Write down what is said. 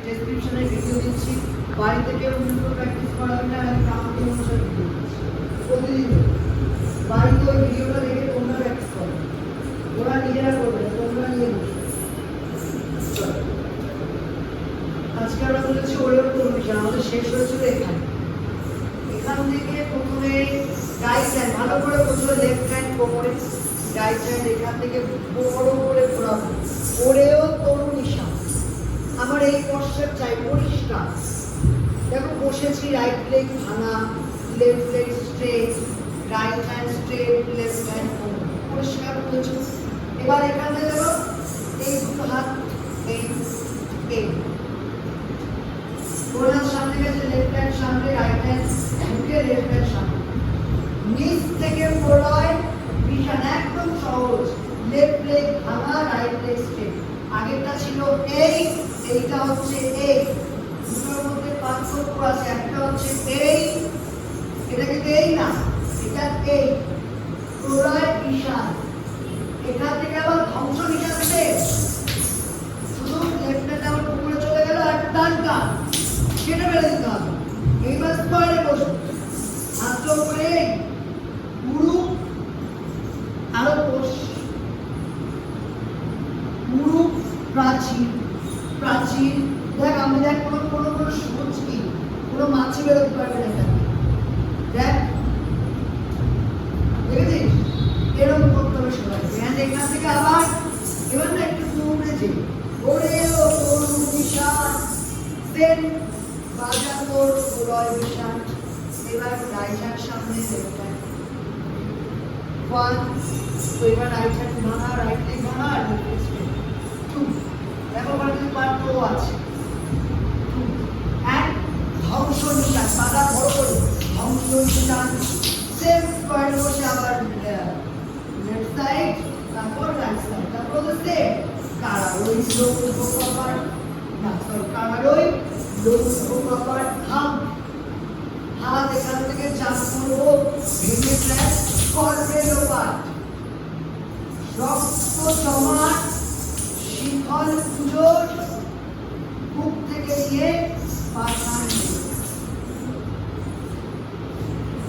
ডেসক্রিপশনে ভিডিও দিচ্ছি, বাড়ি থেকে অন্য প্র্যাকটিস করাবে না, আমি কাউকে অনুসারে ভিডিও দিচ্ছি প্রতিদিন। বাড়িতে ওই ভিডিওটা দেখে তোমরা প্র্যাকটিস করো, ওরা নিজেরা করবে না, তোমরা নিয়ে বসবে। আজকে আমরা বলেছি ওরেও কমিশন, আমাদের শেষ হয়েছিল এখানে। এখান থেকে প্রথমে রাইট হ্যান্ড ভালো করে প্রথমে লেফট হ্যান্ড কোমরে, রাইট হ্যান্ড এখান থেকে বড় করে ঘোরাবো, ওরেও তরুণ নিশান। আমার এই পশ্চাৎ চাই পরিষ্কার। দেখো বসেছি, রাইট লেগ ভাঙা, left leg straight, right hand straight, left hand পরিষ্কার করেছো। এবার এখানে দেখো এই দুটো হাত এই এই ওনার সামনে গেছে, লেফট হ্যান্ড সামনে, রাইট হ্যান্ড ঢুকে লেফট হ্যান্ড সামনে, নিচ থেকে প্রলয় বিশান, একদম সহজ। লেফট লেগ ভাঙা, রাইট লেগ স্ট্রেট। আগেরটা ছিল এই, এইটা হচ্ছে এই, দুটোর মধ্যে পার্থক্য আছে। একটা হচ্ছে এই, এটা কিন্তু এই না, এটা এই প্রলয় বিশান। এখান থেকে আবার ধ্বংস নিশান আছে, শুধু লেফট হ্যান্ড আবার উপরে চলে গেল আর ডান কান সেটা বেড়ে দিতে হবে। এইবার স্কোয়ারে বসো, হাত উপরে গুরু আরো বস, গুরু প্রাচীর, প্রাচীর। দেখ আমি দেখ কোনো কোনো কোনো সূচ কি কোনো মাছি বেরোতে পারবে না এখানে, দেখ দেখেছিস এরকম করতে হবে সবাই। এখান থেকে আবার এবার না একটু দৌড়ে যে ওরেও তরুণ নিশান, দেন বাজানোর প্রলয় নিশান। এবার রাইট হ্যান্ড সামনে, লেফট হ্যান্ড ওয়ান। তো এবার রাইট হ্যান্ড ভাঙা, রাইট লেগ ভাঙা আর লেফট লেগ স্ট্রেট টু। দেখো ওখানে কিন্তু পার্ট ও আছে টু। অ্যান্ড ধ্বংস নিশান, পাতা বড় করে ধ্বংস নিশান। সেম স্কোয়ার বসে আবার লেফট সাইড, তারপর রাইট সাইড, তারপর সেম কারারোই লোক প্রপার না সরি কারারোই লোক প্রপার থাম। হাত এখান থেকে চাপ করবো, ভেঙে ফ্ল্যাট করবে লোপাট, রক্ত জমাট শিখল পুজোর বুক থেকে নিয়ে পাঠা